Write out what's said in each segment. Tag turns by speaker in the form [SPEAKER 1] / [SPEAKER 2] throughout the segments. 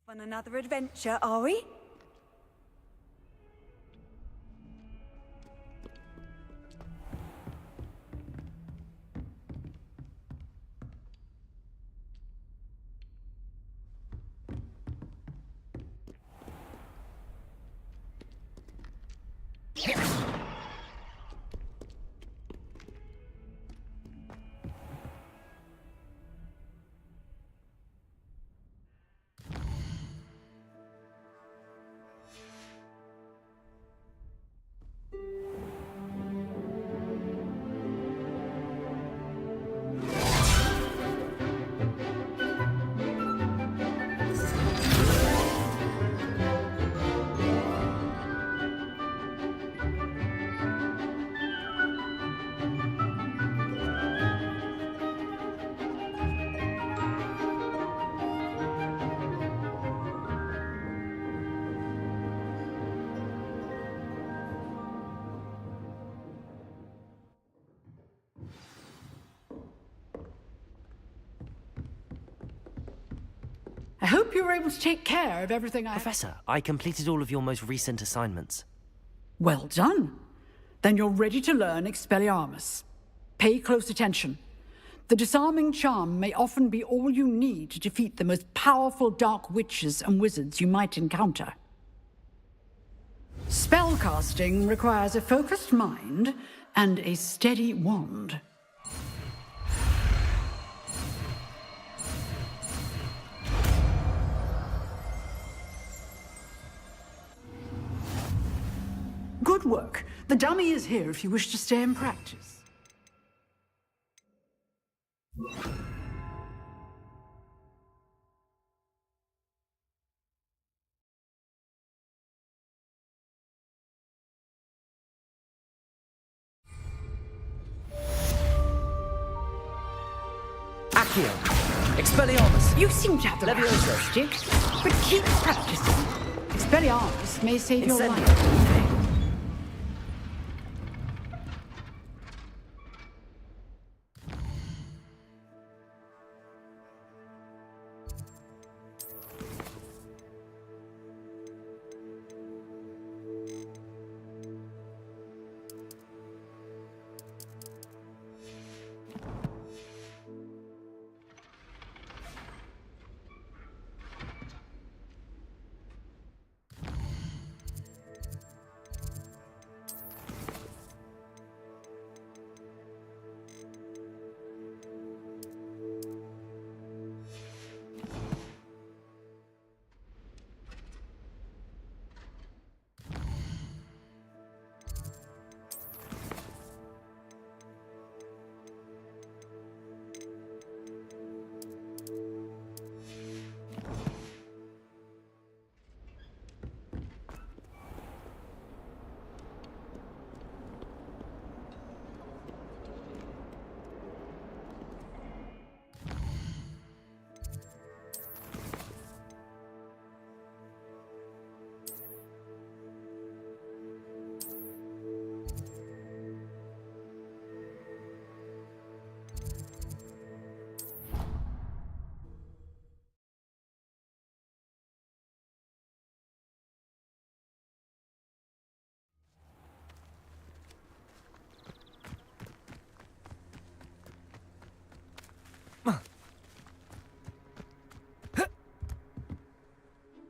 [SPEAKER 1] On another adventure, are we?
[SPEAKER 2] I hope you were able to take care of everything
[SPEAKER 3] Professor, I completed all of your most recent assignments.
[SPEAKER 2] Well done. Then you're ready to learn Expelliarmus. Pay close attention. The disarming charm may often be all you need to defeat the most powerful dark witches and wizards you might encounter. Spellcasting requires a focused mind and a steady wand. Good work. The dummy is here if you wish to stay and practice.
[SPEAKER 3] Accio! Expelliarmus!
[SPEAKER 2] You seem to have the
[SPEAKER 3] Leviosa.
[SPEAKER 2] stick, but keep practicing. Expelliarmus may save your
[SPEAKER 3] Incendio.
[SPEAKER 2] life.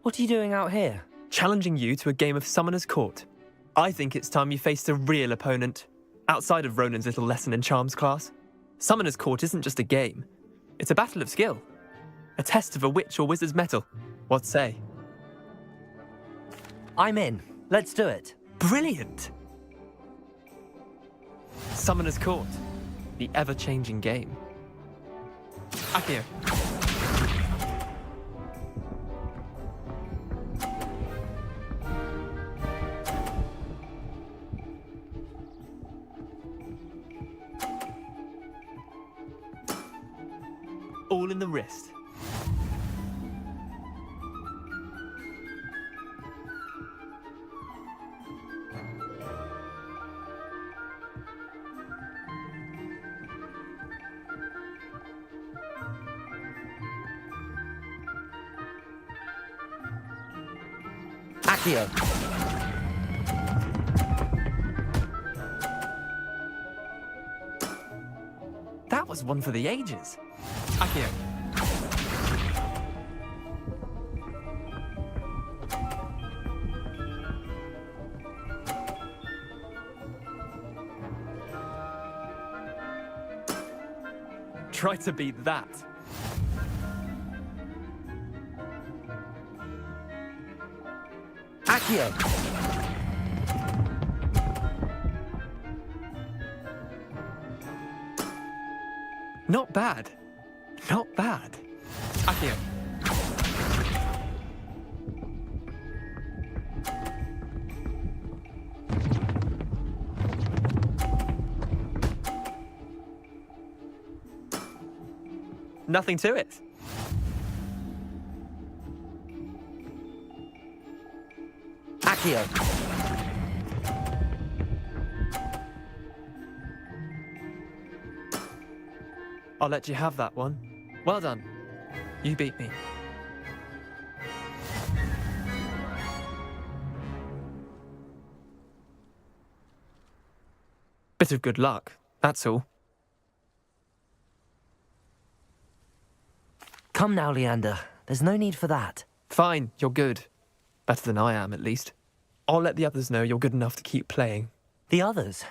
[SPEAKER 3] What are you doing out here?
[SPEAKER 4] Challenging you to a game of Summoner's Court. I think it's time you faced a real opponent, outside of Ronan's little lesson in charms class. Summoner's Court isn't just a game. It's a battle of skill. A test of a witch or wizard's mettle. What say?
[SPEAKER 3] I'm in. Let's do it.
[SPEAKER 4] Brilliant! Summoner's Court. The ever-changing game. Accio. All in the wrist.
[SPEAKER 3] Accio.
[SPEAKER 4] That was one for the ages. Accio. Try to beat that.
[SPEAKER 3] Accio.
[SPEAKER 4] Not bad. Not bad. Accio. Nothing to it.
[SPEAKER 3] Accio.
[SPEAKER 4] I'll let you have that one. Well done. You beat me. Bit of good luck, that's all.
[SPEAKER 3] Come now, Leander. There's no need for that.
[SPEAKER 4] Fine, you're good. Better than I am, at least. I'll let the others know you're good enough to keep playing.
[SPEAKER 3] The others?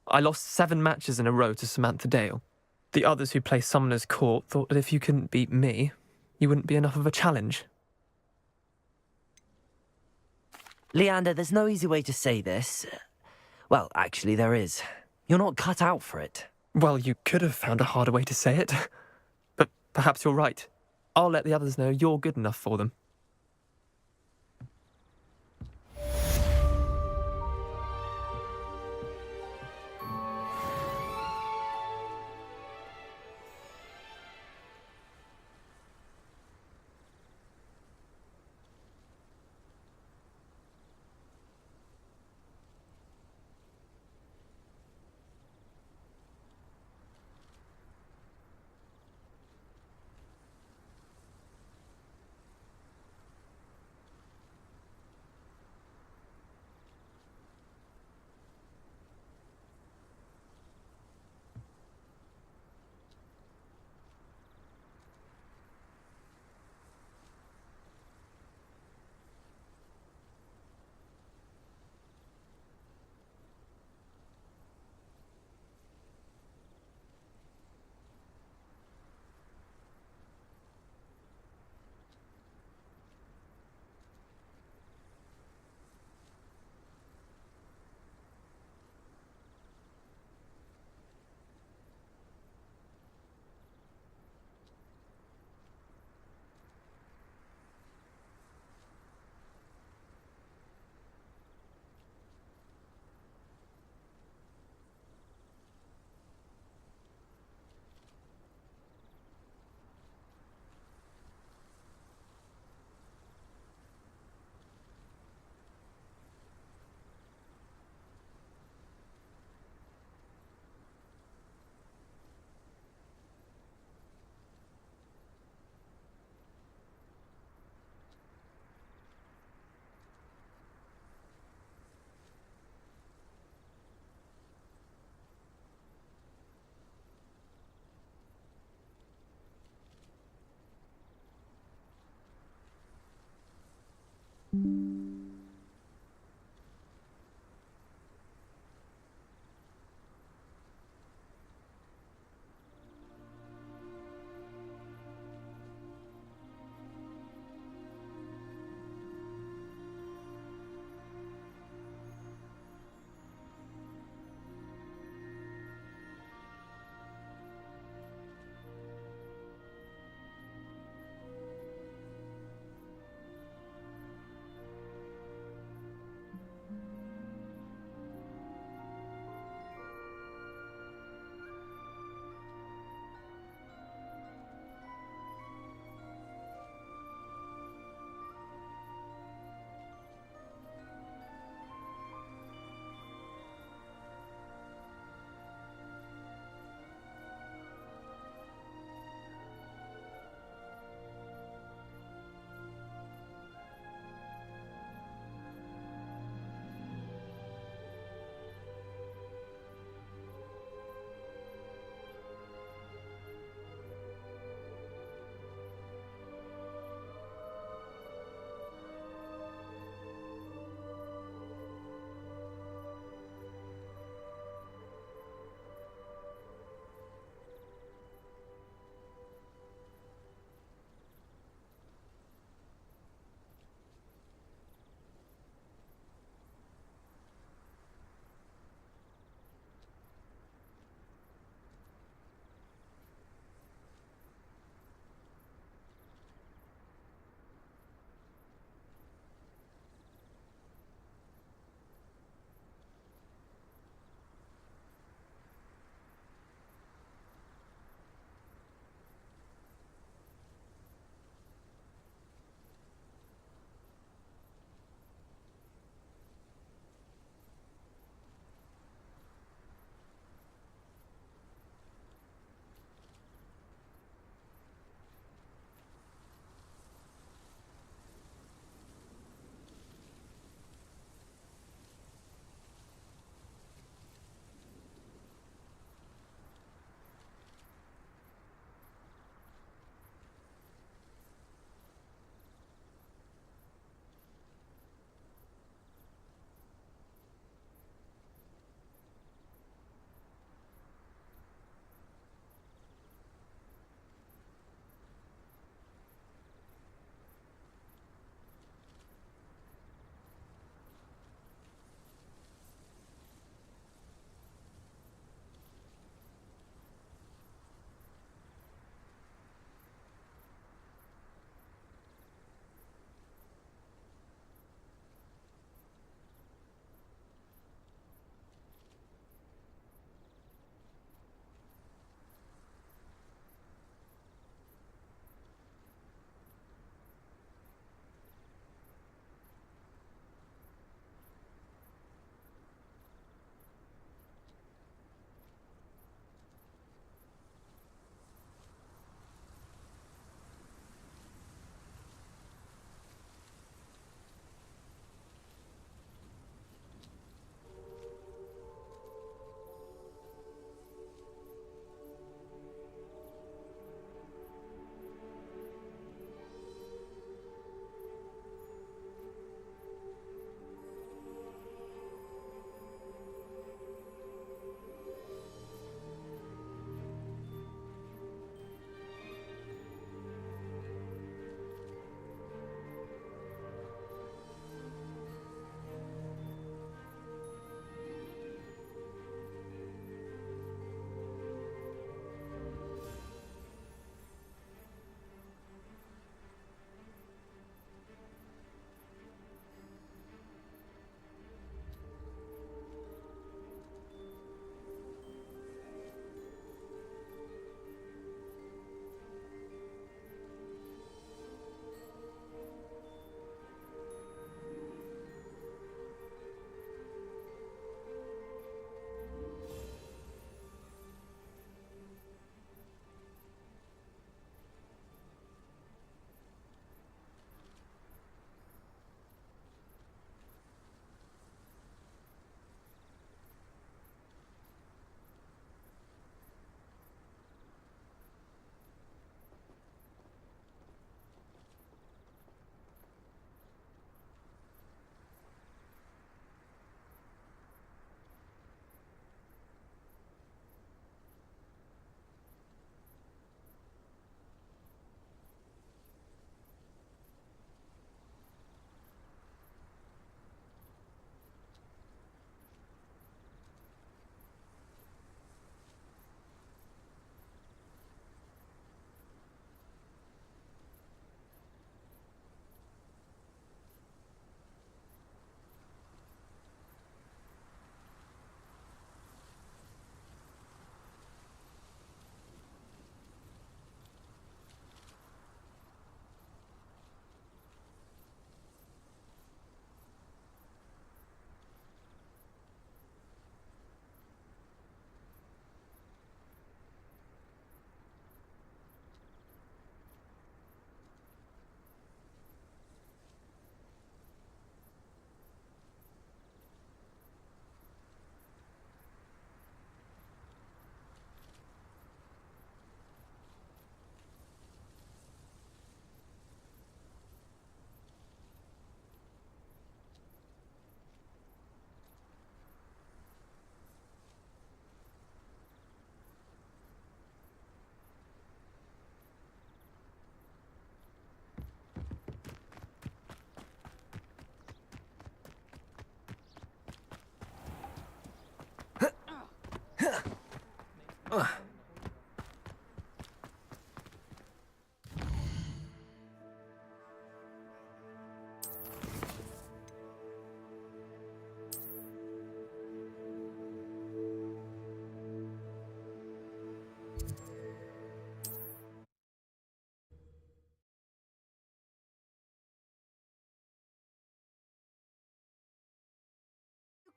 [SPEAKER 4] I lost 7 matches in a row to Samantha Dale. The others who play Summoner's Court thought that if you couldn't beat me, you wouldn't be enough of a challenge.
[SPEAKER 3] Leander, there's no easy way to say this. Well, actually, there is. You're not cut out for it.
[SPEAKER 4] Well, you could have found a harder way to say it. But perhaps you're right. I'll let the others know you're good enough for them.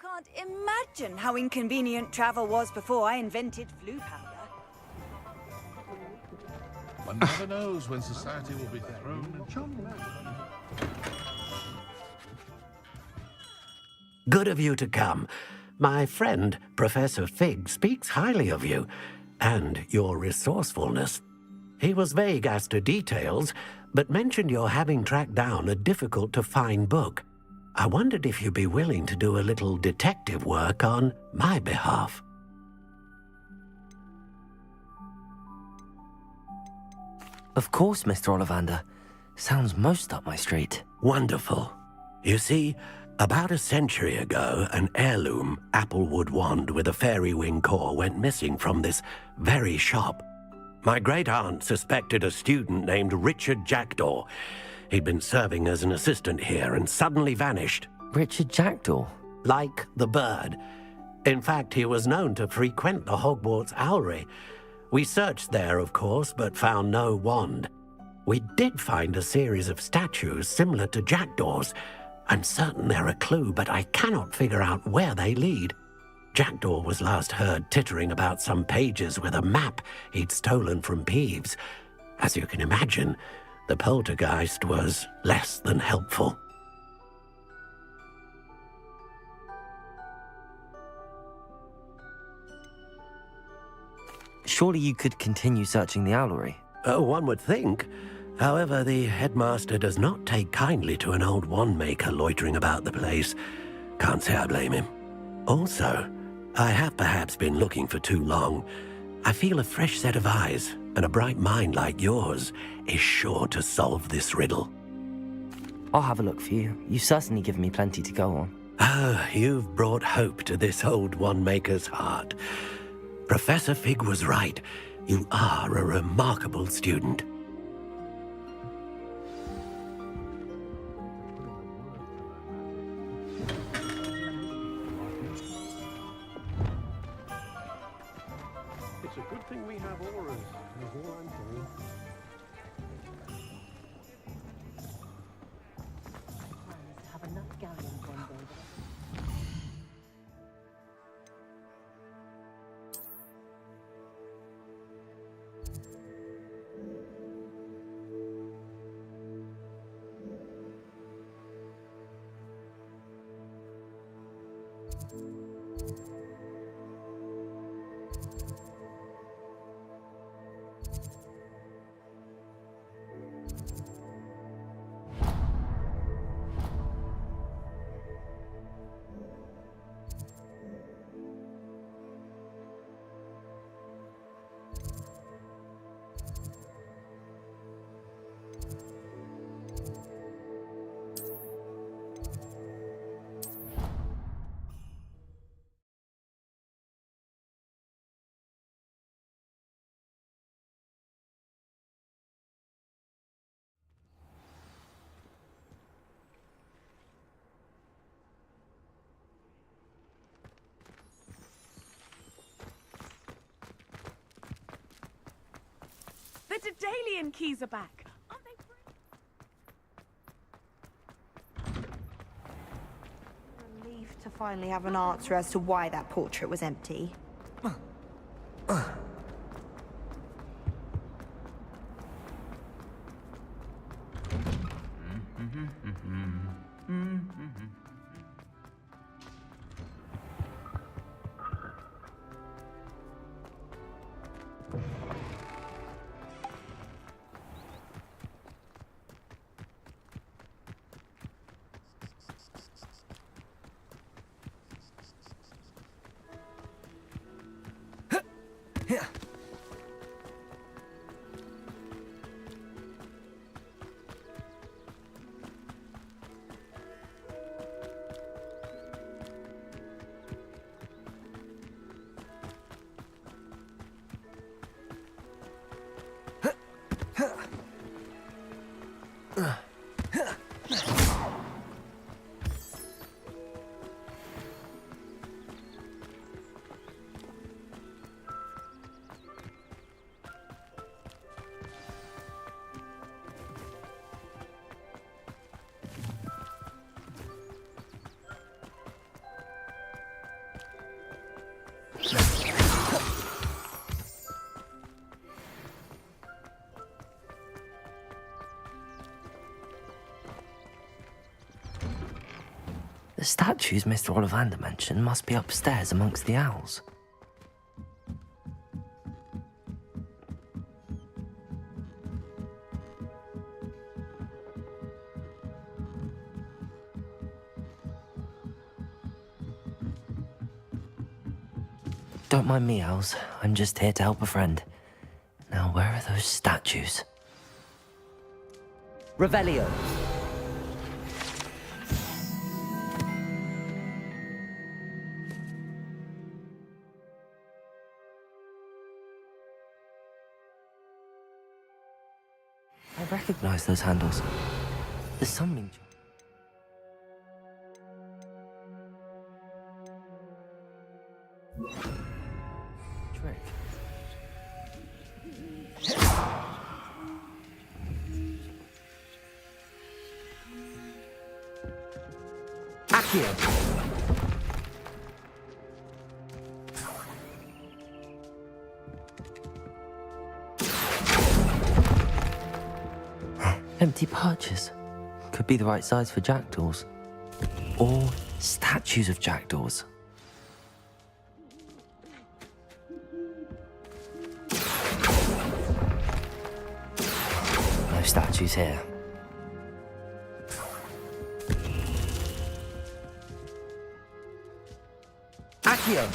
[SPEAKER 1] You can't imagine how inconvenient travel was before I invented flu powder.
[SPEAKER 5] One never knows when society will be thrown in trouble.
[SPEAKER 6] Good of you to come. My friend, Professor Fig, speaks highly of you and your resourcefulness. He was vague as to details, but mentioned your having tracked down a difficult-to-find book. I wondered if you'd be willing to do a little detective work on my behalf.
[SPEAKER 3] Of course, Mr. Ollivander. Sounds most up my street.
[SPEAKER 6] Wonderful. You see, about a century ago, an heirloom applewood wand with a fairy wing core went missing from this very shop. My great-aunt suspected a student named Richard Jackdaw. He'd been serving as an assistant here and suddenly vanished.
[SPEAKER 3] Richard Jackdaw?
[SPEAKER 6] Like the bird. In fact, he was known to frequent the Hogwarts Owlery. We searched there, of course, but found no wand. We did find a series of statues similar to Jackdaw's. I'm certain they're a clue, but I cannot figure out where they lead. Jackdaw was last heard tittering about some pages with a map he'd stolen from Peeves. As you can imagine, the poltergeist was less than helpful.
[SPEAKER 3] Surely you could continue searching the owlery.
[SPEAKER 6] Oh, one would think. However, the headmaster does not take kindly to an old wand-maker loitering about the place. Can't say I blame him. Also, I have perhaps been looking for too long. I feel a fresh set of eyes, and a bright mind like yours is sure to solve this riddle.
[SPEAKER 3] I'll have a look for you. You've certainly given me plenty to go on.
[SPEAKER 6] Ah, you've brought hope to this old wand-maker's heart. Professor Fig was right. You are a remarkable student.
[SPEAKER 7] It's a good thing we have auras, is all I'm saying.
[SPEAKER 8] Have enough galleons on board.
[SPEAKER 9] The Daedalian keys are back. Aren't they
[SPEAKER 10] Relieved to finally have an answer as to why that portrait was empty.
[SPEAKER 3] The statues Mr. Ollivander mentioned must be upstairs amongst the owls. Don't mind me, owls. I'm just here to help a friend. Now, where are those statues? Revelio. I recognize those handles. The summoning trick. Accio. Empty perches. Could be the right size for jackdaws. Or statues of jackdaws. No statues here. Accio!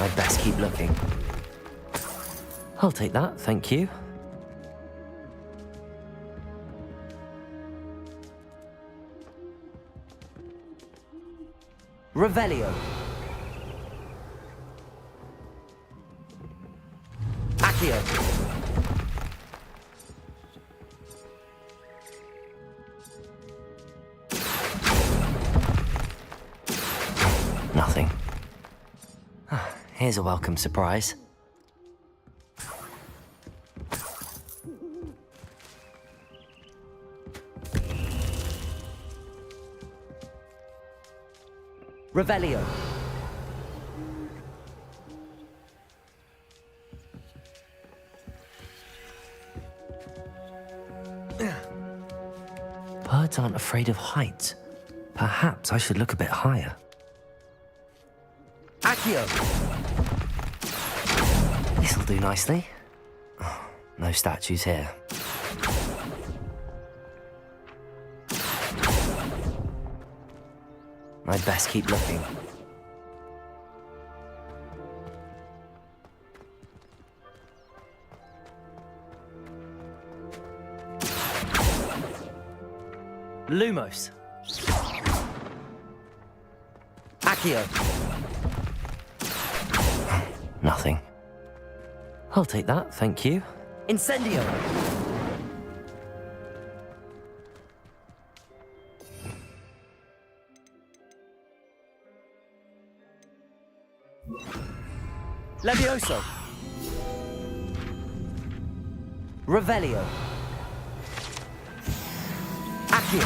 [SPEAKER 3] I'd best keep looking. I'll take that, thank you. Revelio. Accio. Nothing. Here's a welcome surprise. Revelio. Birds aren't afraid of heights. Perhaps I should look a bit higher. Accio! This'll do nicely. Oh, no statues here. I'd best keep looking. Lumos. Accio. Nothing. I'll take that, thank you. Incendio. Levioso. Revelio. Accio.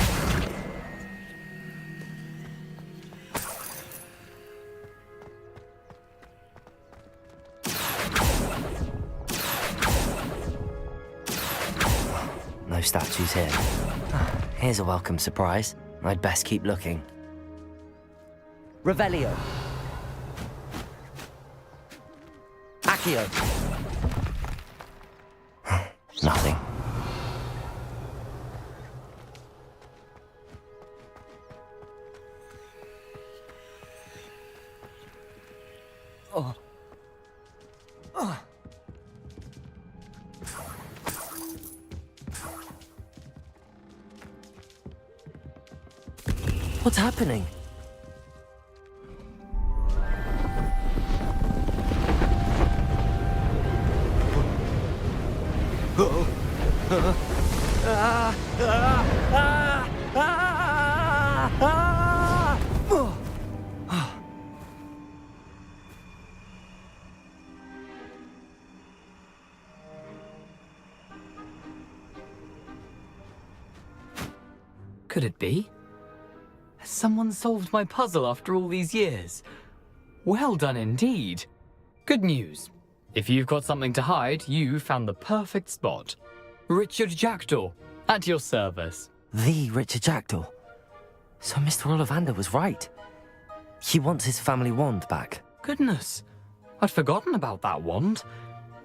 [SPEAKER 3] No statues here. Here's a welcome surprise. I'd best keep looking. Revelio. Accio. Nothing. Oh. Oh. What's happening?
[SPEAKER 11] Could it be? Has someone solved my puzzle after all these years? Well done indeed. Good news. If you've got something to hide, you found the perfect spot. Richard Jackdaw, at your service.
[SPEAKER 3] The Richard Jackdaw. So Mr. Ollivander was right. He wants his family wand back.
[SPEAKER 11] Goodness, I'd forgotten about that wand.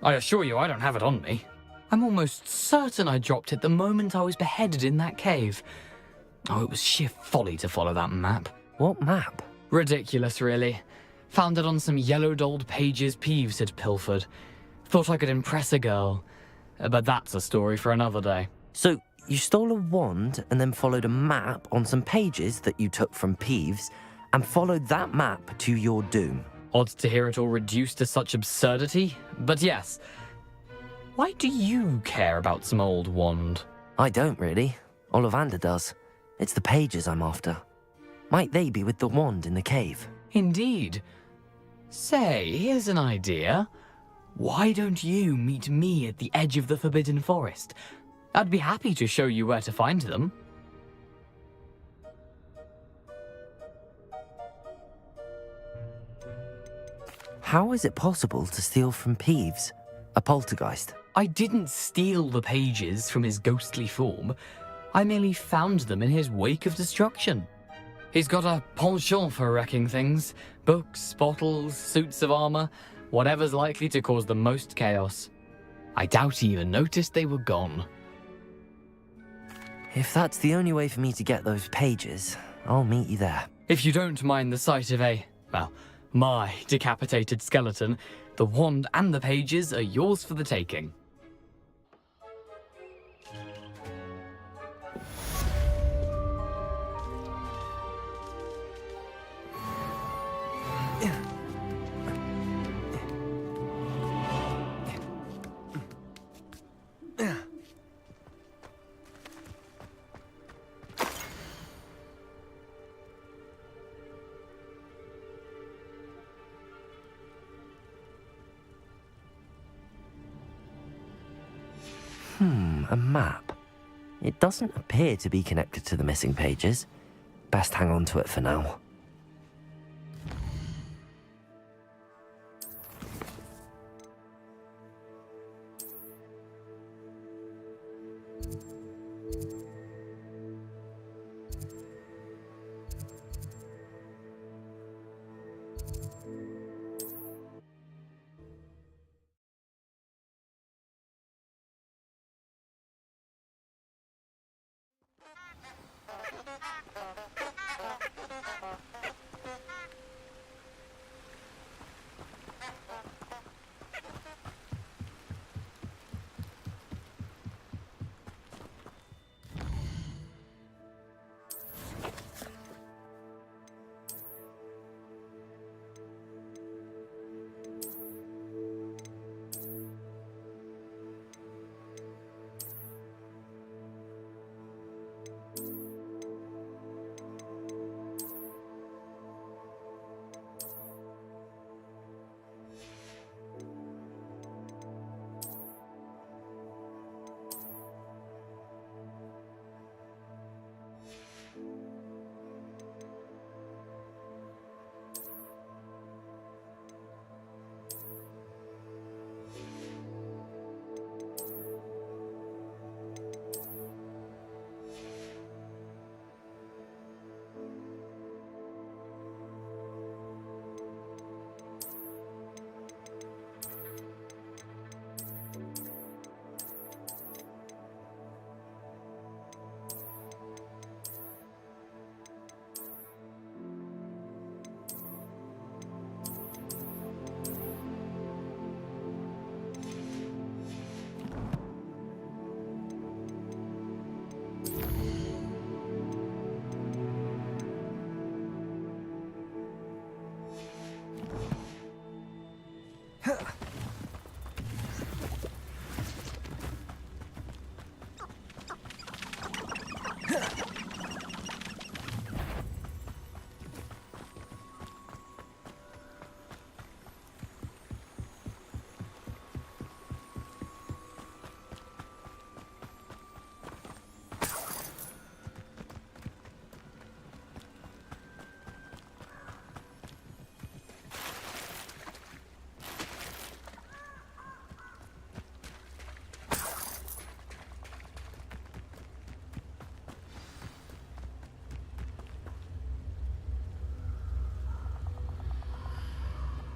[SPEAKER 11] I assure you I don't have it on me. I'm almost certain I dropped it the moment I was beheaded in that cave. Oh, it was sheer folly to follow that map.
[SPEAKER 3] What map?
[SPEAKER 11] Ridiculous, really. Found it on some yellowed old pages Peeves had pilfered. Thought I could impress a girl. But that's a story for another day.
[SPEAKER 3] So, you stole a wand and then followed a map on some pages that you took from Peeves and followed that map to your doom.
[SPEAKER 11] Odd to hear it all reduced to such absurdity, but yes. Why do you care about some old wand?
[SPEAKER 3] I don't really. Ollivander does. It's the pages I'm after. Might they be with the wand in the cave?
[SPEAKER 11] Indeed. Say, here's an idea. Why don't you meet me at the edge of the Forbidden Forest? I'd be happy to show you where to find them.
[SPEAKER 3] How is it possible to steal from Peeves, a poltergeist?
[SPEAKER 11] I didn't steal the pages from his ghostly form. I merely found them in his wake of destruction. He's got a penchant for wrecking things. Books, bottles, suits of armor, whatever's likely to cause the most chaos. I doubt he even noticed they were gone.
[SPEAKER 3] If that's the only way for me to get those pages, I'll meet you there.
[SPEAKER 11] If you don't mind the sight of my decapitated skeleton, the wand and the pages are yours for the taking.
[SPEAKER 3] A map. It doesn't appear to be connected to the missing pages. Best hang on to it for now.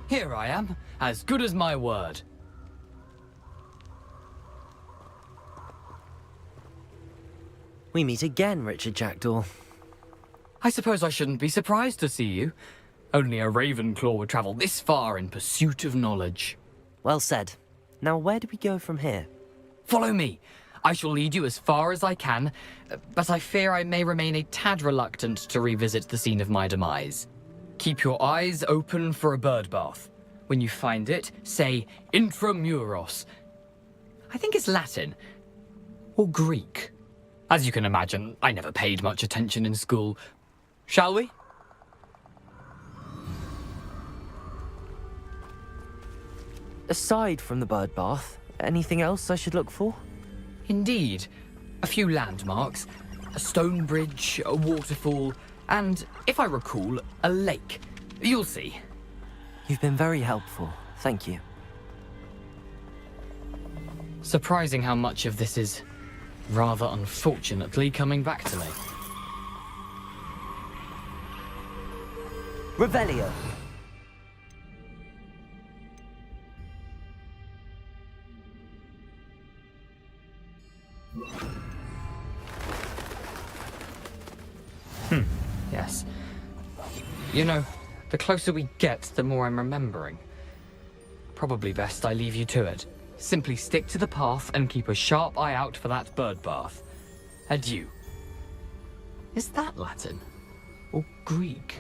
[SPEAKER 11] Here I am, as good as my word.
[SPEAKER 3] We meet again, Richard Jackdaw.
[SPEAKER 11] I suppose I shouldn't be surprised to see you. Only a Ravenclaw would travel this far in pursuit of knowledge.
[SPEAKER 3] Well said. Now where do we go from here?
[SPEAKER 11] Follow me. I shall lead you as far as I can, but I fear I may remain a tad reluctant to revisit the scene of my demise. Keep your eyes open for a bird bath. When you find it, say intramuros. I think it's Latin. Or Greek. As you can imagine, I never paid much attention in school. Shall we?
[SPEAKER 3] Aside from the bird bath, anything else I should look for?
[SPEAKER 11] Indeed. A few landmarks, a stone bridge, a waterfall, and, if I recall, a lake. You'll see.
[SPEAKER 3] You've been very helpful. Thank you.
[SPEAKER 11] Surprising how much of this is, rather unfortunately, coming back to me.
[SPEAKER 3] Revelio.
[SPEAKER 11] Yes. You know, the closer we get, the more I'm remembering. Probably best I leave you to it. Simply stick to the path and keep a sharp eye out for that bird bath. Adieu. Is that Latin? Or Greek?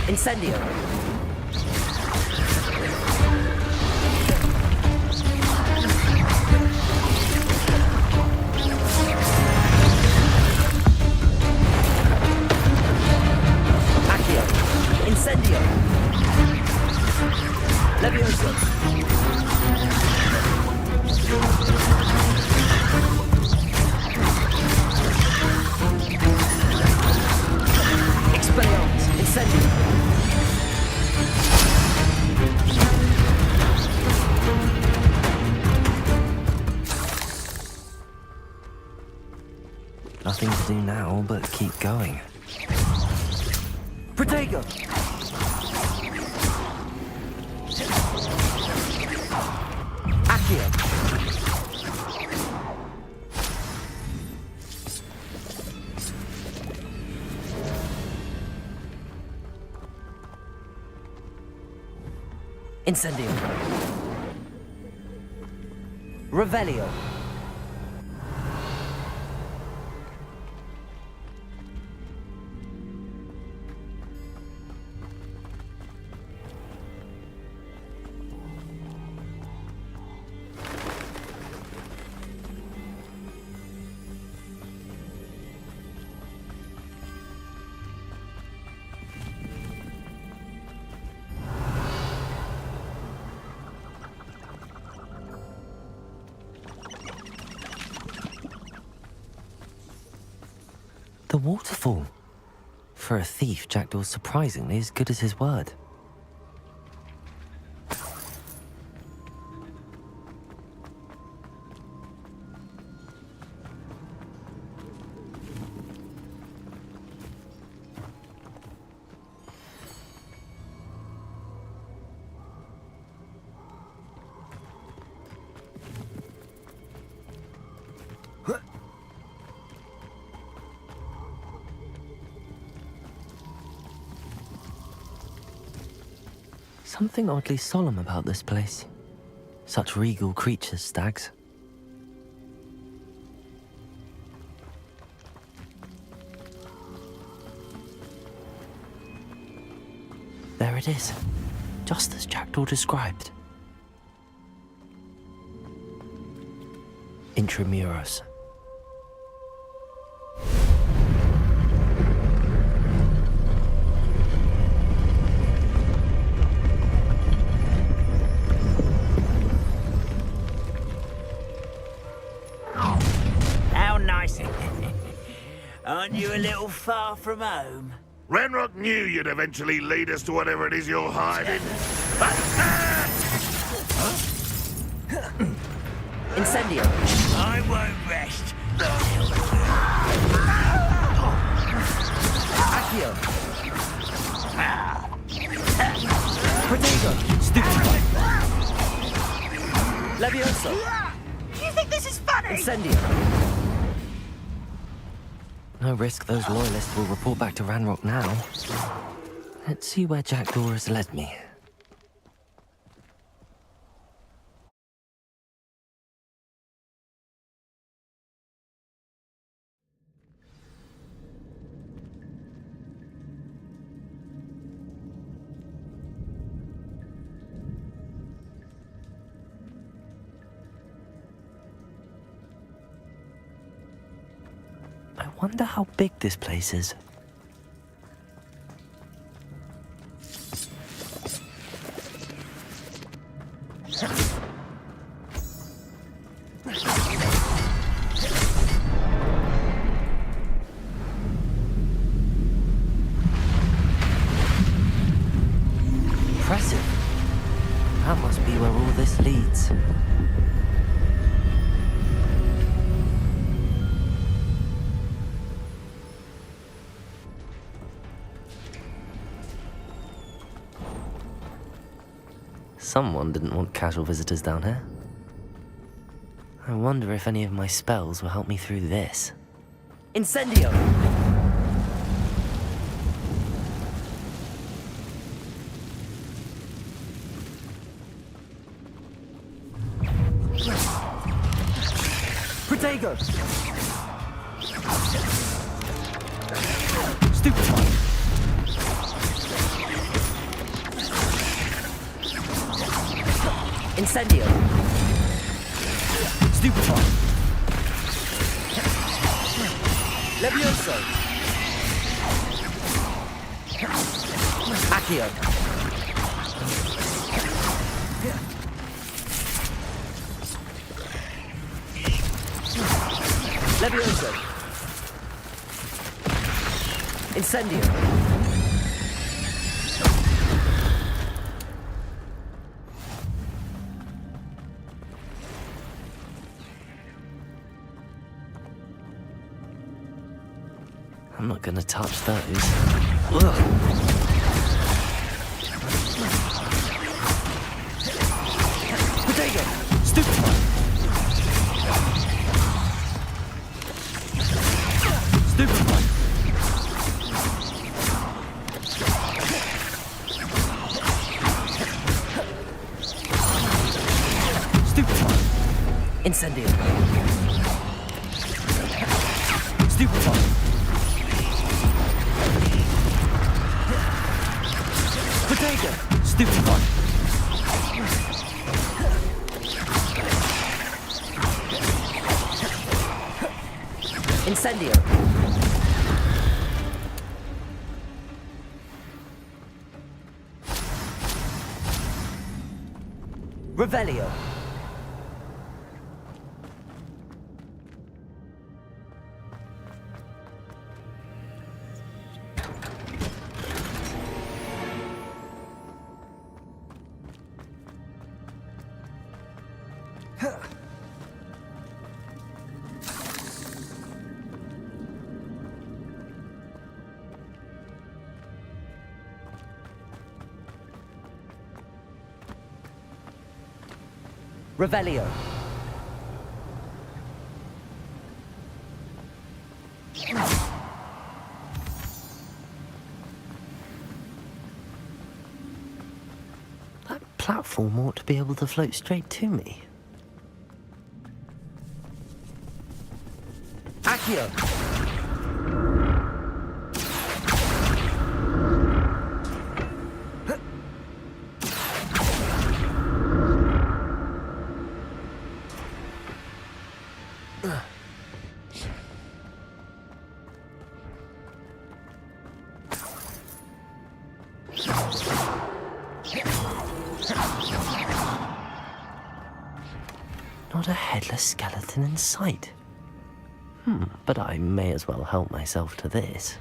[SPEAKER 3] Incendio. Accio. Incendio. Levioso. Expelliarmus. Incendio. Nothing to do now but keep going. Protego! Accio! Incendio! Revelio! The waterfall. For a thief, Jackdaw's surprisingly as good as his word. Something oddly solemn about this place. Such regal creatures, stags. There it is. Just as Jackdaw described. Intramuros.
[SPEAKER 12] How nice. Aren't you a little far from home?
[SPEAKER 5] Ranrock knew you'd eventually lead us to whatever it is you're hiding.
[SPEAKER 3] Incendio.
[SPEAKER 12] I won't rest.
[SPEAKER 3] Accio. Protego. Stupefy. Levioso.
[SPEAKER 12] You think this is funny?
[SPEAKER 3] Incendio. No risk those loyalists will report back to Ranrock now. Let's see where Jackdaw has led me. I wonder how big this place is. Impressive. That must be where all this leads. Someone didn't want casual visitors down here. I wonder if any of my spells will help me through this. Incendio! Protego! Stupefy! Incendio! Stupefy! Levioso! Accio! Levioso! Incendio! I'm not gonna touch those. Ugh. Protego! Stupefy! Stupefy! Stupefy! Incendio! Stupefy! Protego! Stupefy! Incendio! Revelio! Revelio. That platform ought to be able to float straight to me. Accio! Not a headless skeleton in sight. But I may as well help myself to this.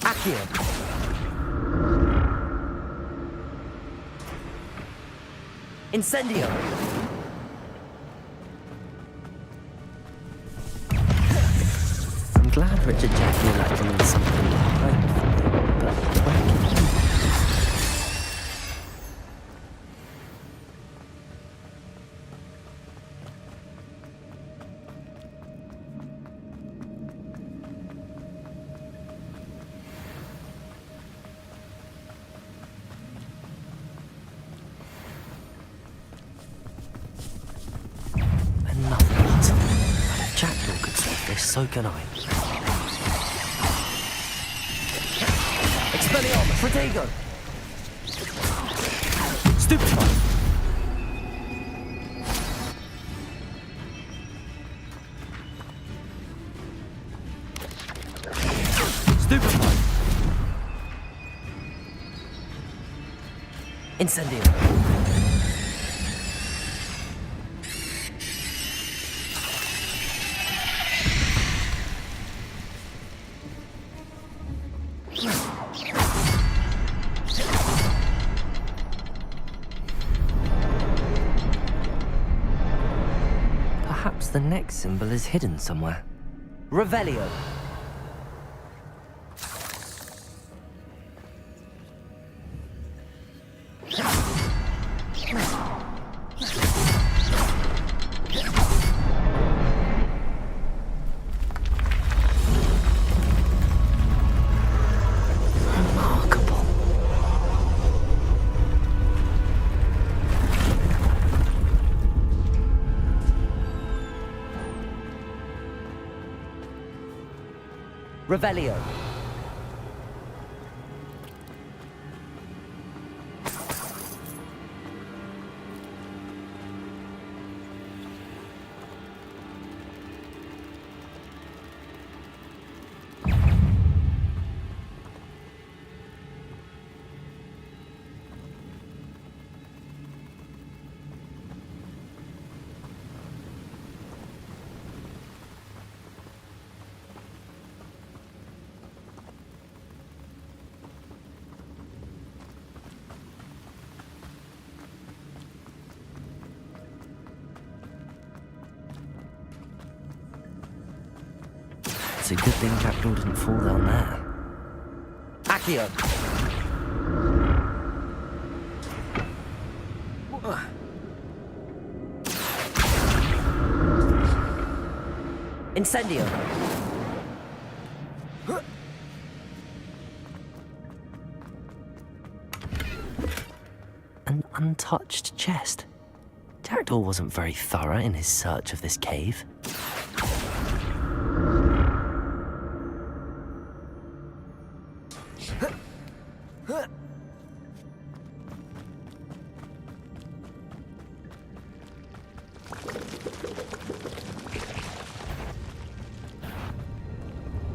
[SPEAKER 3] Accio. Incendio. I'm glad Richard Jackie elected me something behind for me, but where can he be? So can I. Expelliarmus, Protego! Stupefy! Stupefy! Incendio! Perhaps the next symbol is hidden somewhere. Revelio. Remarkable. Revelio. It's a good thing Jackdaw didn't fall down there. Accio! Incendio! An untouched chest. Jackdaw jackdaw wasn't very thorough in his search of this cave.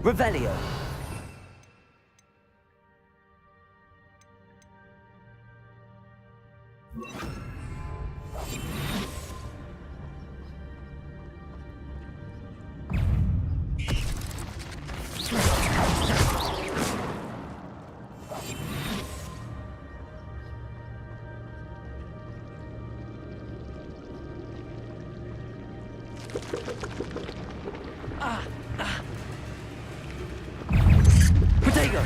[SPEAKER 12] Revelio. Protego!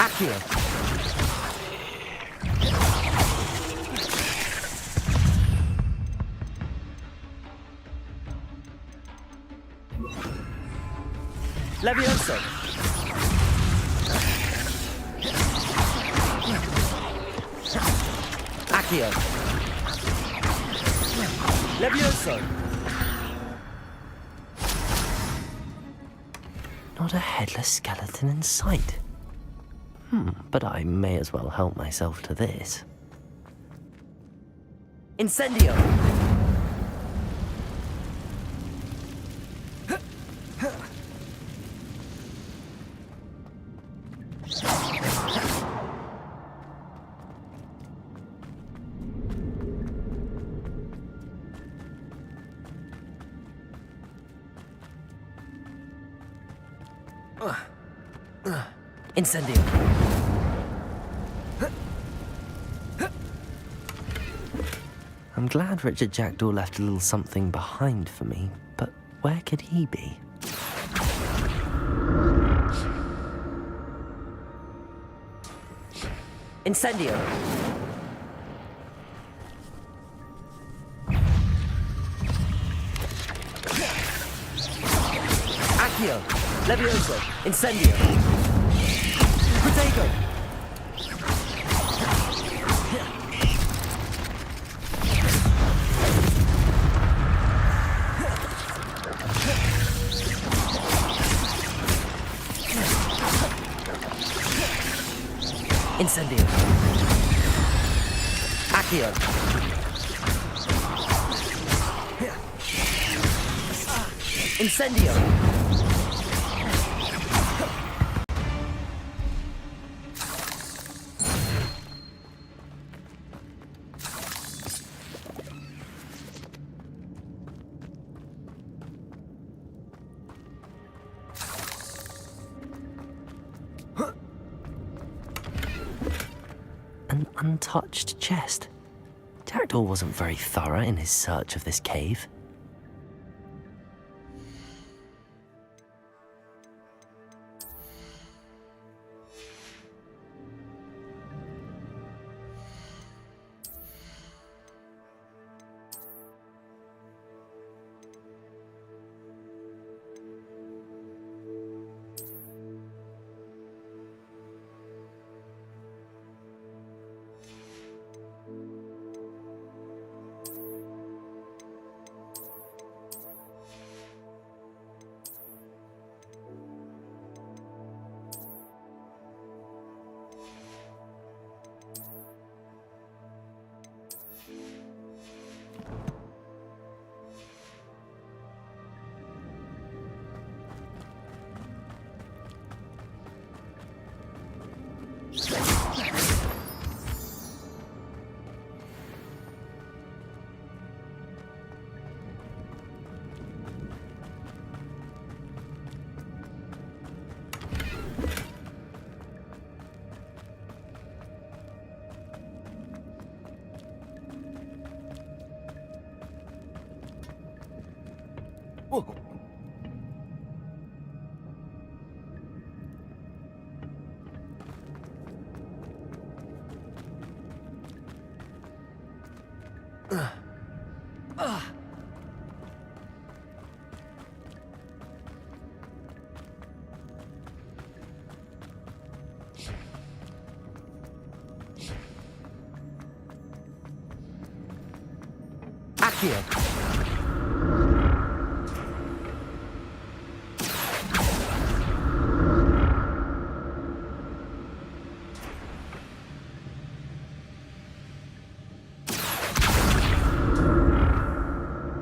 [SPEAKER 12] Accio. Levioso. Accio. Levioso.
[SPEAKER 3] Not a headless skeleton in sight. But I may as well help myself to this.
[SPEAKER 12] Incendio. Incendio.
[SPEAKER 3] I'm glad Richard Jackdaw left a little something behind for me, but where could he be?
[SPEAKER 12] Incendio. Accio. Levioso. Incendio. Protego. Incendio. Accio. Incendio.
[SPEAKER 3] An untouched chest. Jackdaw wasn't very thorough in his search of this cave.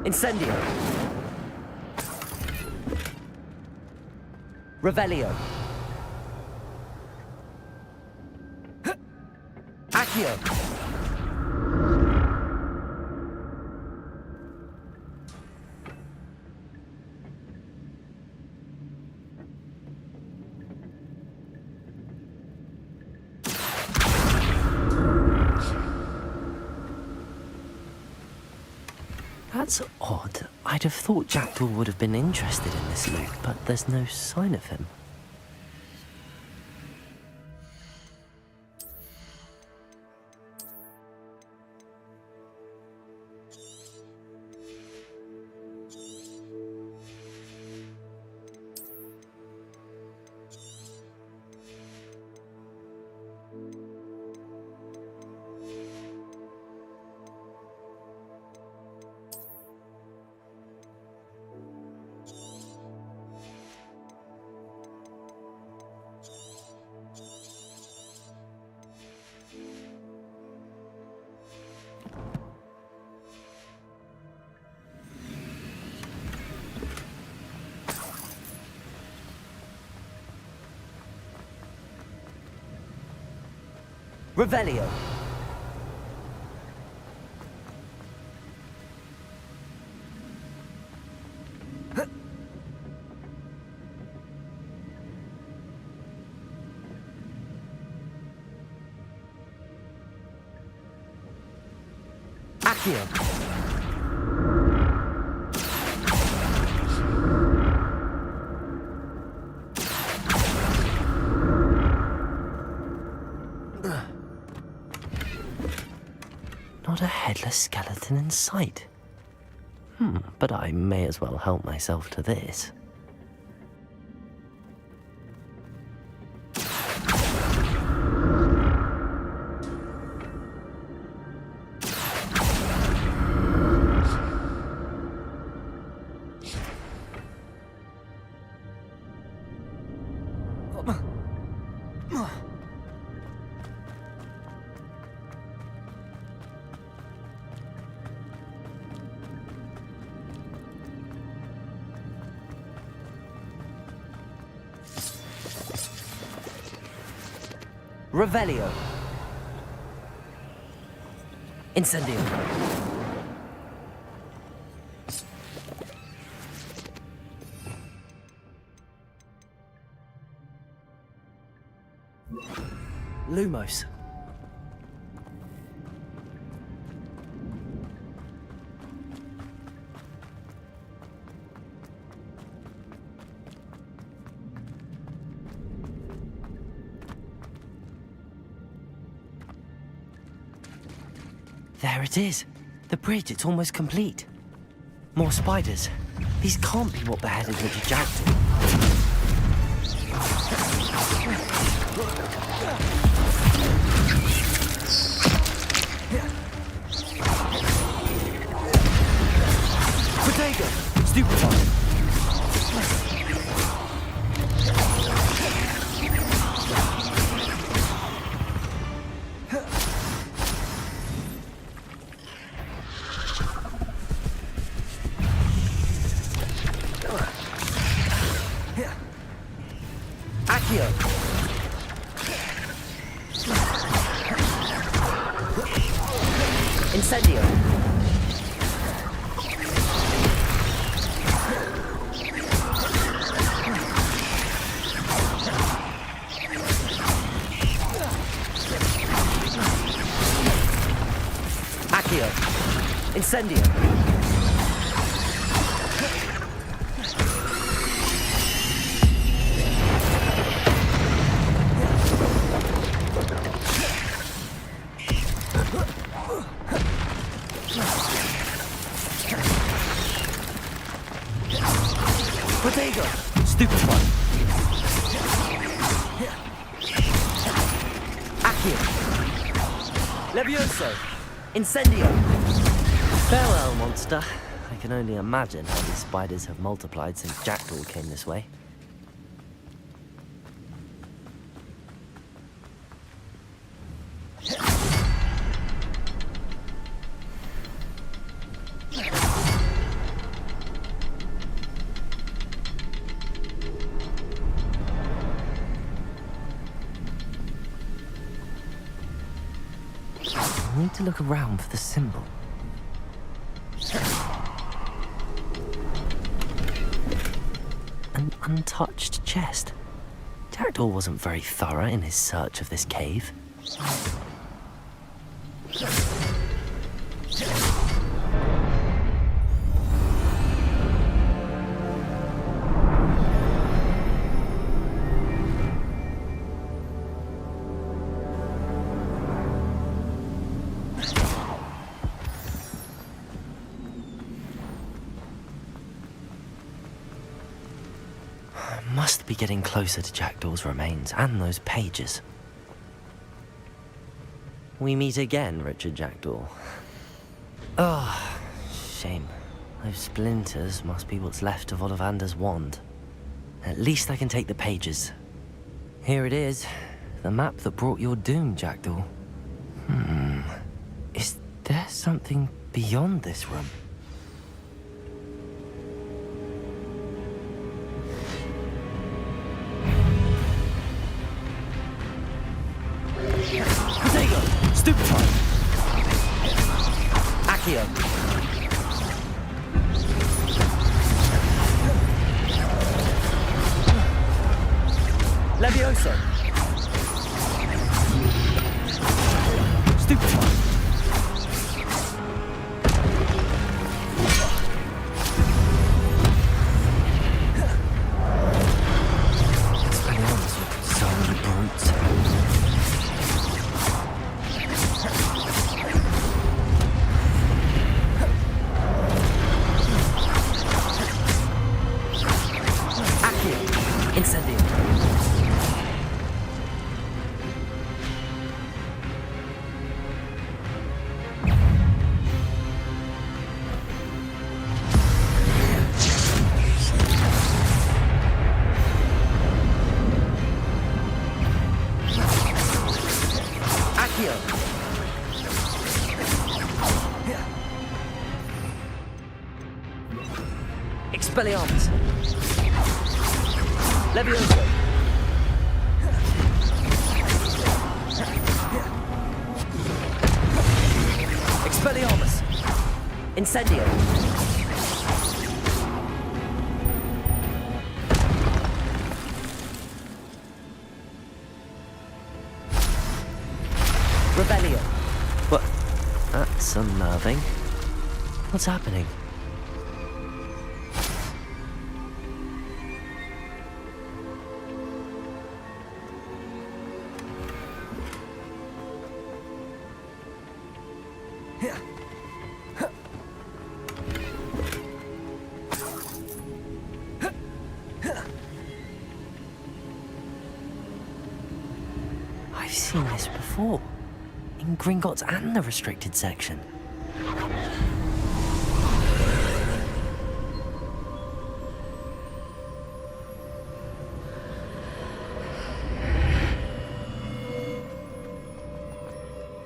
[SPEAKER 3] Incendio. Revelio. Accio. That's odd. I'd have thought Jackdaw would have been interested in this loot, but there's no sign of him. Revelio. Accio. Not a headless skeleton in sight. But I may as well help myself to this. Revelio. Incendio. Lumos. There it is. The bridge, it's almost complete. More spiders. These can't be what beheaded Richard Jackdaw. Protego! Stupefy! Incendio. Accio. Incendio. Protego! Stupefy! Accio! Levioso! Incendio! Farewell, monster. I can only imagine how these spiders have multiplied since Jackdaw came this way. I need to look around for the symbol. An untouched chest. Jackdaw wasn't very thorough in his search of this cave. Must be getting closer to Jackdaw's remains and those pages. We meet again, Richard Jackdaw. Ah, shame. Those splinters must be what's left of Ollivander's wand. At least I can take the pages. Here it is, the map that brought your doom, Jackdaw. Is there something beyond this room? Stupefy! Accio! Levioso! Stupefy! Expelliarmus with so many brutes. Expelliarmus! Levioso! Expelliarmus! Incendio! Rebellion! What? That's unnerving. What's happening? I've seen this before, in Gringotts and the restricted section.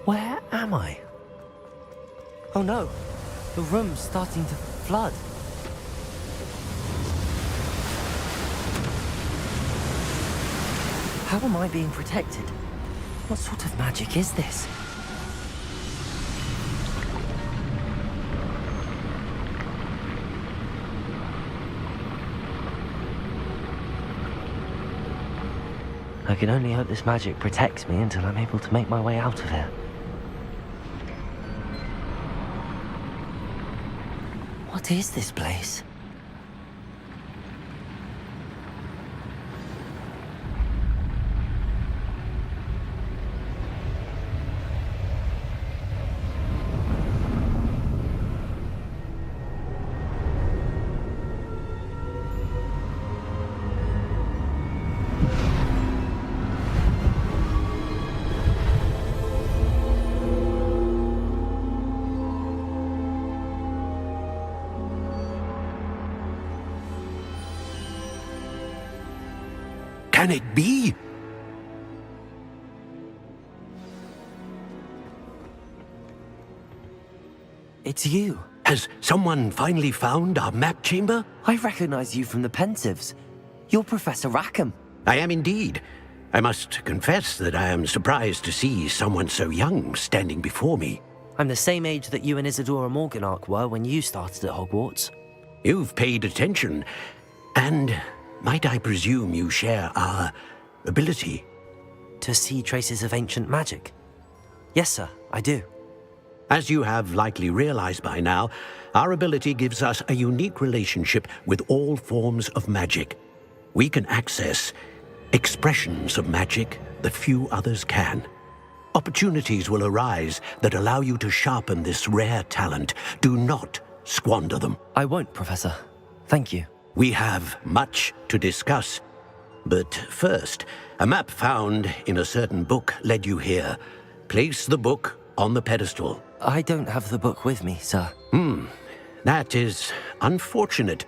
[SPEAKER 3] Where am I? Oh no, the room's starting to flood. How am I being protected? What sort of magic is this? I can only hope this magic protects me until I'm able to make my way out of here. What is this place?
[SPEAKER 6] Can it be?
[SPEAKER 3] It's you.
[SPEAKER 6] Has someone finally found our map chamber?
[SPEAKER 3] I recognize you from the Pensives. You're Professor Rackham.
[SPEAKER 6] I am indeed. I must confess that I am surprised to see someone so young standing before me.
[SPEAKER 3] I'm the same age that you and Isadora Morganach were when you started at Hogwarts.
[SPEAKER 6] You've paid attention, and might I presume you share our ability?
[SPEAKER 3] To see traces of ancient magic? Yes, sir, I do.
[SPEAKER 6] As you have likely realized by now, our ability gives us a unique relationship with all forms of magic. We can access expressions of magic that few others can. Opportunities will arise that allow you to sharpen this rare talent. Do not squander them.
[SPEAKER 3] I won't, Professor. Thank you.
[SPEAKER 6] We have much to discuss. But first, a map found in a certain book led you here. Place the book on the pedestal.
[SPEAKER 3] I don't have the book with me, sir.
[SPEAKER 6] That is unfortunate.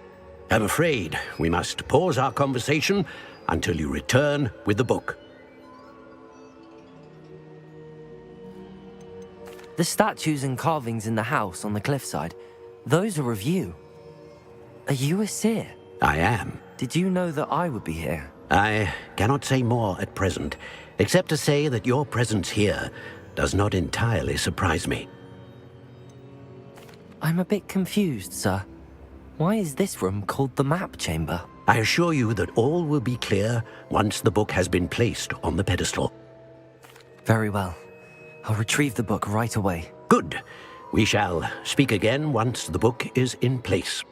[SPEAKER 6] I'm afraid we must pause our conversation until you return with the book.
[SPEAKER 3] The statues and carvings in the house on the cliffside, those are of you. Are you a seer?
[SPEAKER 6] I am.
[SPEAKER 3] Did you know that I would be here?
[SPEAKER 6] I cannot say more at present, except to say that your presence here does not entirely surprise me.
[SPEAKER 3] I'm a bit confused, sir. Why is this room called the map chamber?
[SPEAKER 6] I assure you that all will be clear once the book has been placed on the pedestal.
[SPEAKER 3] Very well. I'll retrieve the book right away.
[SPEAKER 6] Good. We shall speak again once the book is in place.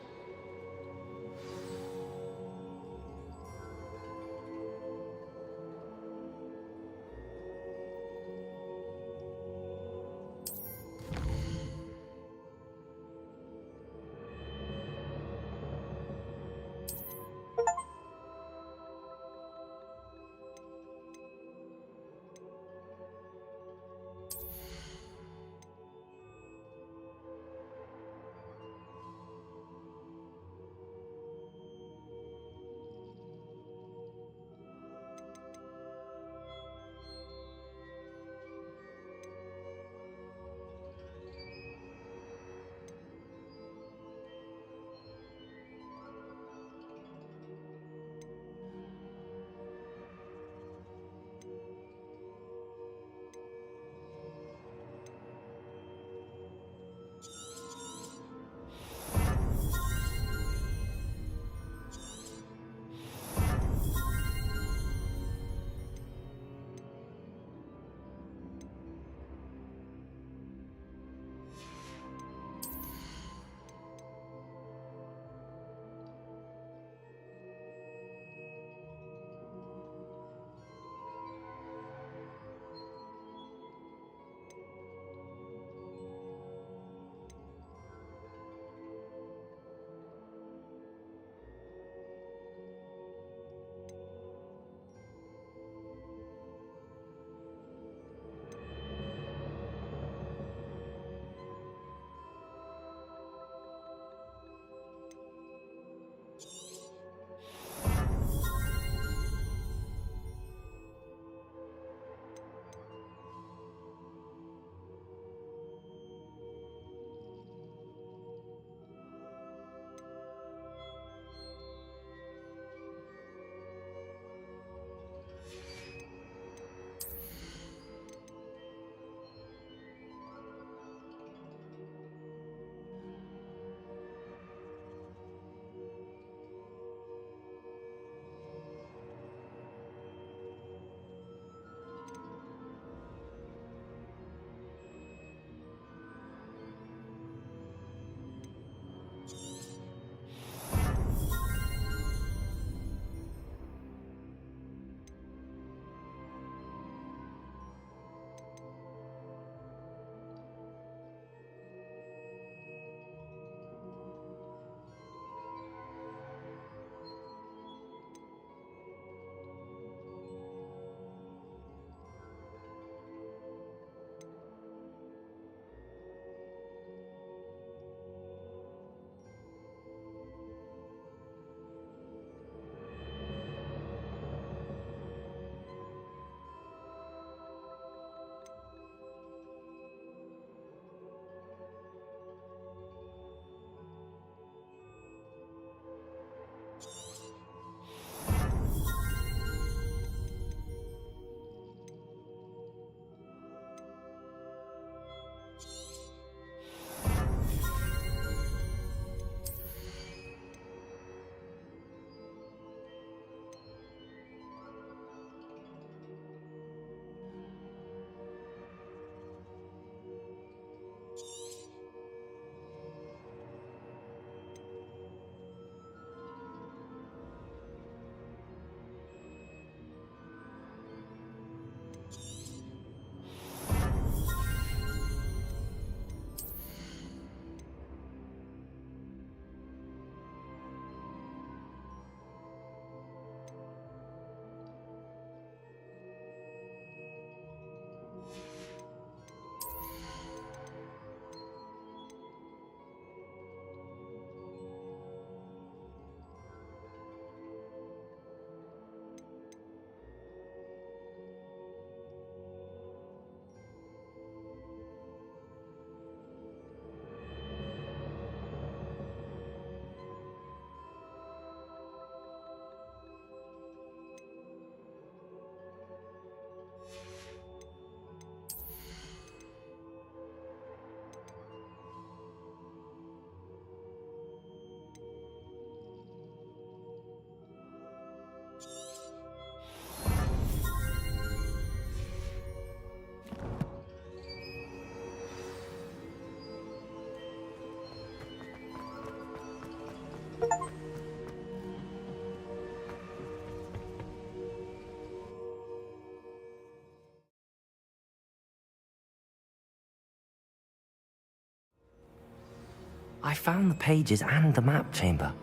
[SPEAKER 3] I found the pages and the map chamber.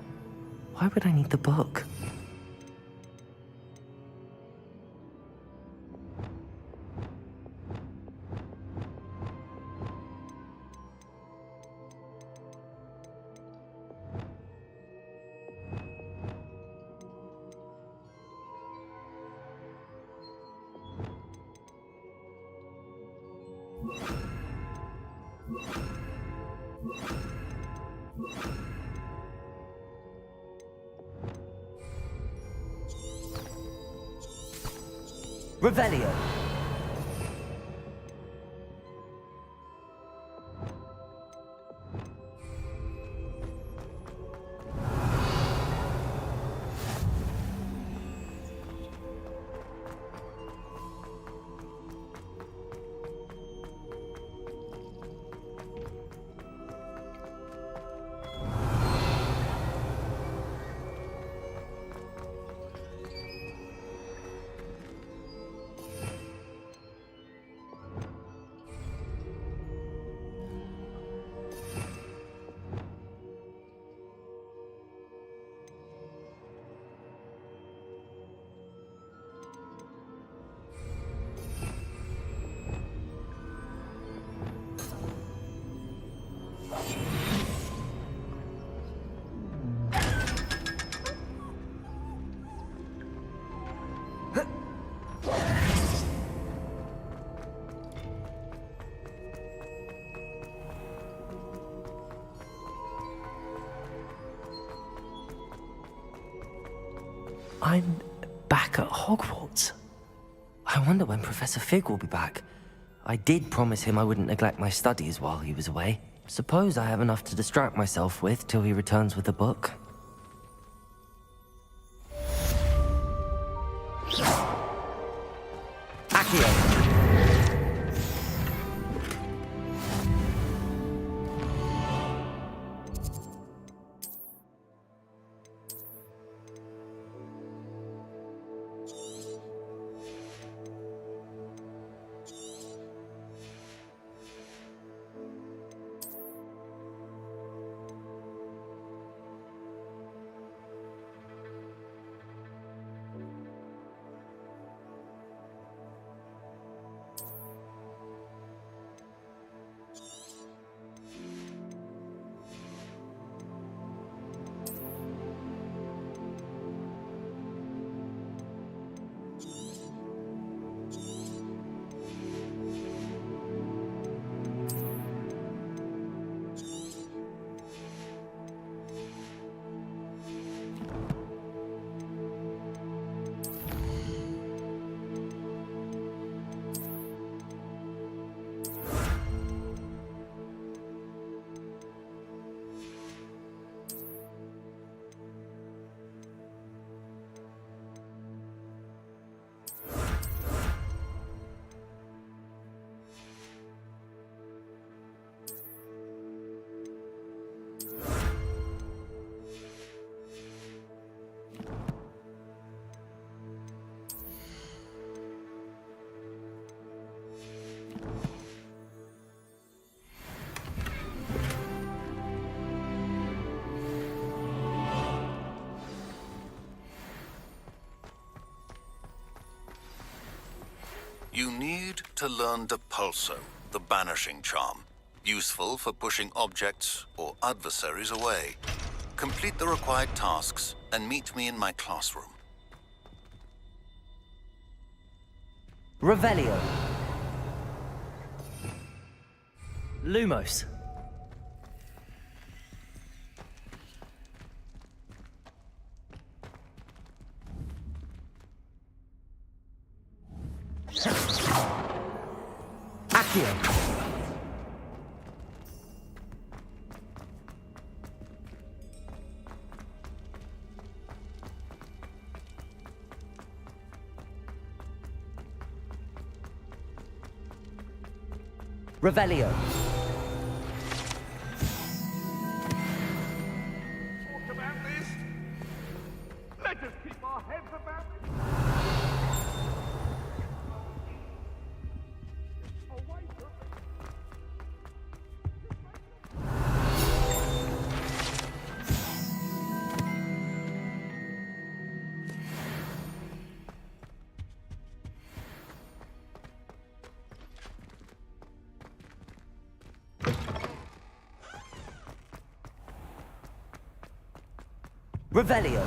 [SPEAKER 3] Why would I need the book? Revelio. I'm back at Hogwarts. I wonder when Professor Fig will be back. I did promise him I wouldn't neglect my studies while he was away. Suppose I have enough to distract myself with till he returns with the book. Accio!
[SPEAKER 13] You need to learn Depulso, the banishing charm. Useful for pushing objects or adversaries away. Complete the required tasks and meet me in my classroom.
[SPEAKER 3] Revelio. Lumos. Accio. Revelio.
[SPEAKER 5] Talk about this? Let us keep our heads about it. Away from
[SPEAKER 3] Revelio.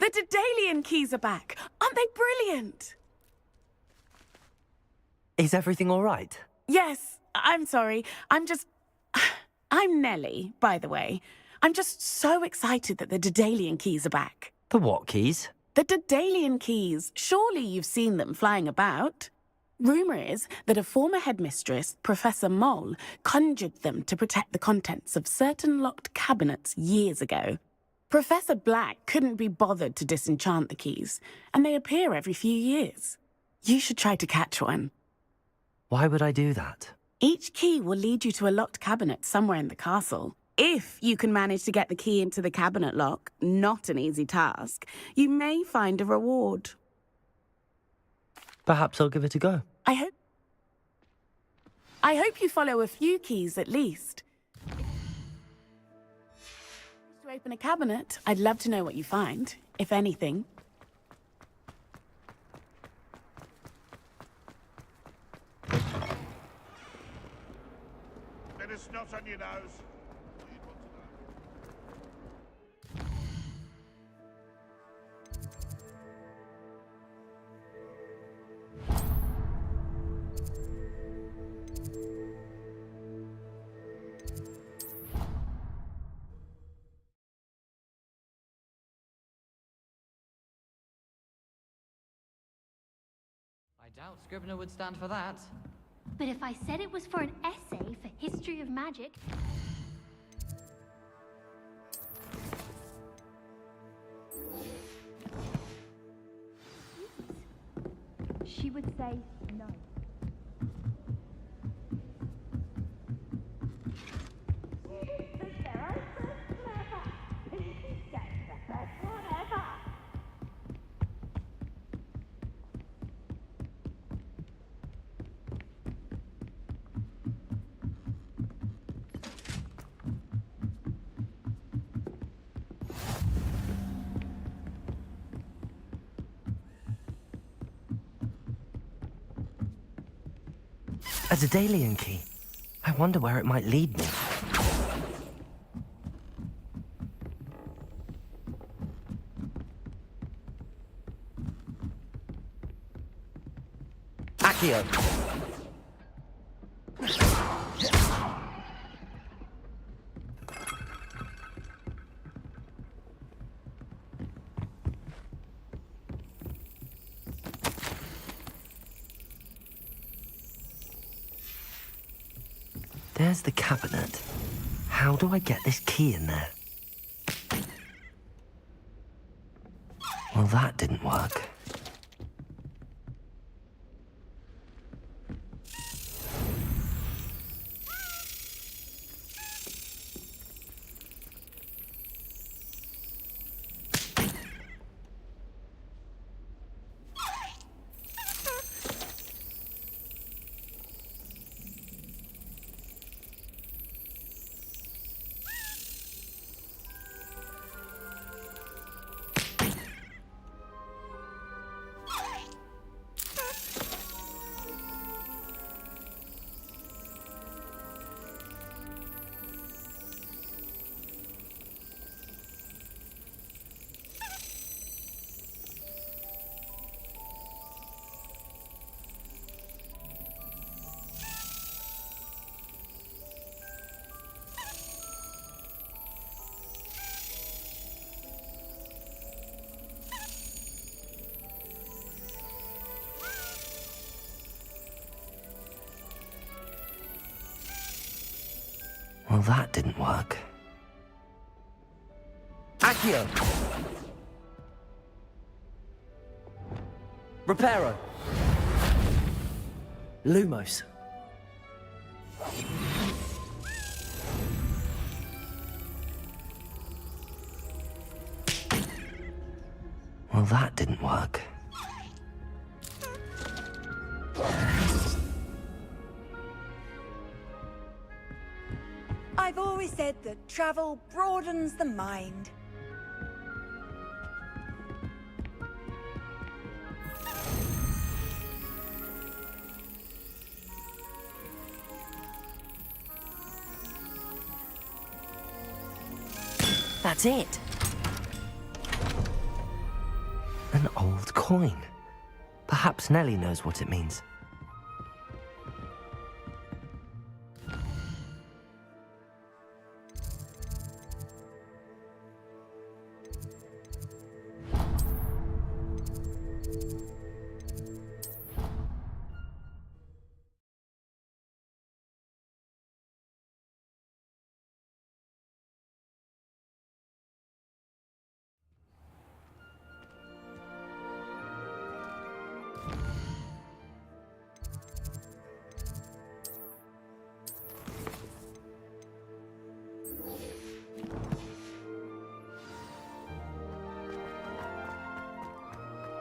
[SPEAKER 9] The Daedalian keys are back. Aren't they brilliant?
[SPEAKER 3] Is everything all right?
[SPEAKER 9] Yes, I'm sorry. I'm Nellie, by the way. I'm just so excited that the Daedalian keys are back.
[SPEAKER 3] The what keys?
[SPEAKER 9] The Daedalian keys. Surely you've seen them flying about. Rumour is that a former headmistress, Professor Moll, conjured them to protect the contents of certain locked cabinets years ago. Professor Black couldn't be bothered to disenchant the keys, and they appear every few years. You should try to catch one.
[SPEAKER 3] Why would I do that?
[SPEAKER 9] Each key will lead you to a locked cabinet somewhere in the castle. If you can manage to get the key into the cabinet lock, not an easy task, you may find a reward.
[SPEAKER 3] Perhaps I'll give it a go.
[SPEAKER 9] I hope you follow a few keys at least. To open a cabinet, I'd love to know what you find, if anything.
[SPEAKER 5] Bit of snot on your nose.
[SPEAKER 11] I doubt Scrivener would stand for that.
[SPEAKER 14] But if I said it was for an essay for history of magic... she would say no.
[SPEAKER 3] A Daedalian key. I wonder where it might lead me. Accio. There's the cabinet. How do I get this key in there? Well, that didn't work. Well, that didn't work. Accio! Reparo! Lumos! Well, that didn't work.
[SPEAKER 1] I've always said that travel broadens the mind.
[SPEAKER 3] That's it. An old coin. Perhaps Nellie knows what it means.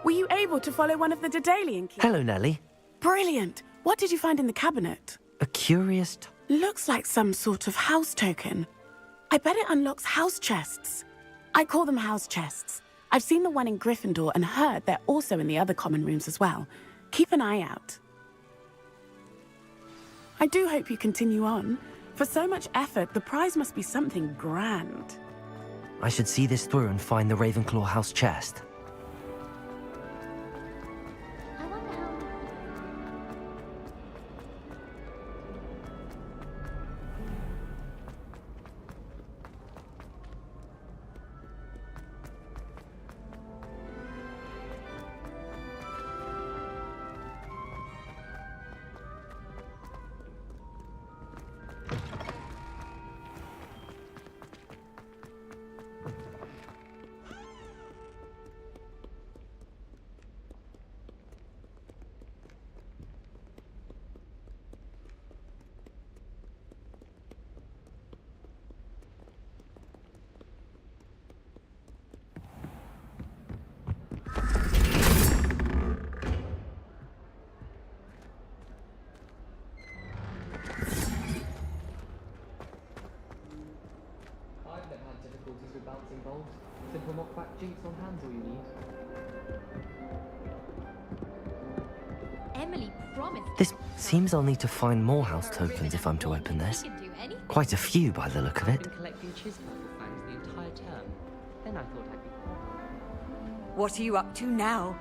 [SPEAKER 9] Were you able to follow one of the Daedalian keys?
[SPEAKER 3] Hello, Nellie.
[SPEAKER 9] Brilliant. What did you find in the cabinet?
[SPEAKER 3] A curious...
[SPEAKER 9] Looks like some sort of house token. I bet it unlocks house chests. I call them house chests. I've seen the one in Gryffindor and heard they're also in the other common rooms as well. Keep an eye out. I do hope you continue on. For so much effort, the prize must be something grand.
[SPEAKER 3] I should see this through and find the Ravenclaw house chest.
[SPEAKER 11] Simple knockback jinx on hands all you need.
[SPEAKER 14] Emily promised.
[SPEAKER 3] This seems I'll need to find more house tokens if I'm to open this. Quite a few by the look of it.
[SPEAKER 11] I've been collecting Chispa fangs the entire term. Then I thought I'd be...
[SPEAKER 1] What are you up to now?